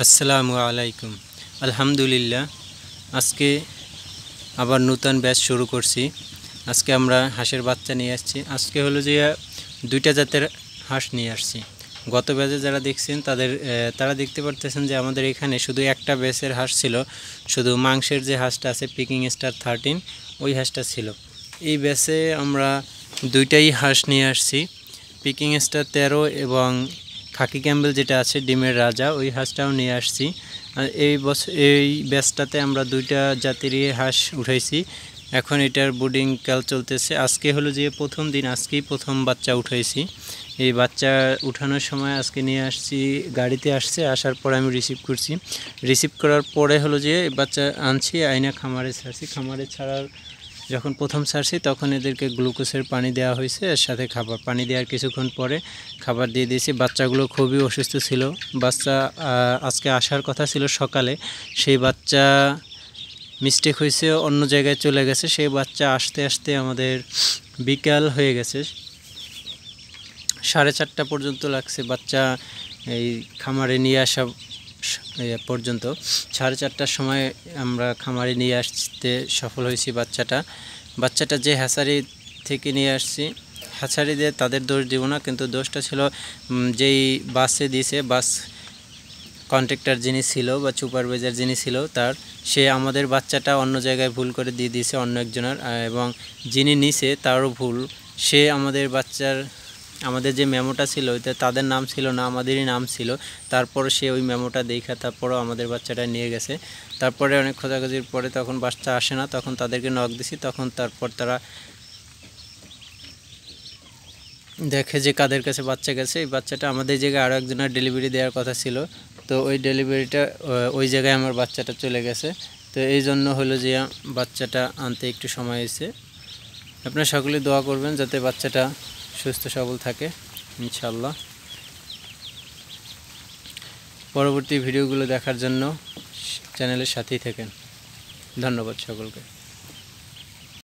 আসসালামু আলাইকুম। আলহামদুলিল্লাহ, আজকে আবার নতুন ব্যাচ শুরু করছি। আজকে আমরা হাঁসের বাচ্চা নিয়ে আসছি। আজকে হলো যে দুইটা জাতের হাঁস নিয়ে আসছি। গত ব্যাচে যারা দেখছেন তারা দেখতে পারতেছেন যে আমাদের এখানে শুধু একটা ব্যাচের হাঁস ছিল, শুধু মাংসের যে হাঁসটা আছে পিকিং স্টার 13 ওই হাঁসটা ছিল। এই ব্যাচে আমরা দুইটাই হাঁস নিয়ে আসছি, পিকিং স্টার 13 এবং খাকি ক্যাম্বেল যেটা আছে ডিমের রাজা, ওই হাঁসটাও নিয়ে আসছি। এই ব্যাচটাতে আমরা দুইটা জাতেরই হাঁস উঠাইছি। এখন এটার ব্রুডিং কাল চলতেছে। আজকে হলো যে প্রথম দিন, আজকেই প্রথম বাচ্চা উঠাইছি। এই বাচ্চা উঠানোর সময় আজকে নিয়ে আসছি, গাড়িতে আসছে, আসার পরে আমি রিসিভ করার পরে হলো যে বাচ্চা আনছি, আইনা খামারে ছাড়ছি। খামারে ছাড়ার যখন প্রথম ছাড়ছি তখন এদেরকে গ্লুকোজের পানি দেওয়া হয়েছে, এর সাথে খাবার পানি দেওয়ার কিছুক্ষণ পরে খাবার দিয়ে দিয়েছি। বাচ্চাগুলো খুবই অসুস্থ ছিল। বাচ্চা আজকে আসার কথা ছিল সকালে, সেই বাচ্চা মিস্টেক হয়েছে, অন্য জায়গায় চলে গেছে। সেই বাচ্চা আসতে আসতে আমাদের বিকাল হয়ে গেছে, 4:30 পর্যন্ত লাগছে বাচ্চা এই খামারে নিয়ে আসা পর্যন্ত। 4:30টার সময় আমরা খামারে নিয়ে আসতে সফল হয়েছি। বাচ্চাটা যে হ্যাচারি থেকে নিয়ে আসছি, হ্যাচারি দিয়ে তাদের দোষ দিব না, কিন্তু দোষটা ছিল যেই বাসে দিয়েছে, বাস কন্ট্রাক্টর যিনি ছিল বা সুপারভাইজার যিনি ছিল সে আমাদের বাচ্চাটা অন্য জায়গায় ভুল করে দিয়ে দিয়েছে অন্য একজনের, এবং যিনি নিছে তারও ভুল। সে আমাদের যে মেমোটা ছিল ওইতে তাদের নাম ছিল না, আমাদেরই নাম ছিল। তারপর সে ওই মেমোটা দেখা তারপরও আমাদের বাচ্চাটা নিয়ে গেছে। তারপরে অনেক খোঁজাখুঁজির পরে তখন বাচ্চা আসে না, তখন তাদেরকে নক দিছি। তারপর তারা দেখে যে কাদের কাছে বাচ্চা গেছে। এই বাচ্চাটা আমাদের জায়গায় আরও একজনের ডেলিভারি দেওয়ার কথা ছিল, তো ওই ডেলিভারিটা ওই জায়গায় আমার বাচ্চাটা চলে গেছে। তো এই জন্য হলো যে বাচ্চাটা আনতে একটু সময় হয়েছে। আপনারা সকলে দোয়া করবেন যাতে বাচ্চাটা সুস্থ সবল থাকে ইনশাআল্লাহ। পরবর্তী ভিডিওগুলো দেখার জন্য চ্যানেলের সাথেই থাকেন। ধন্যবাদ সকলকে।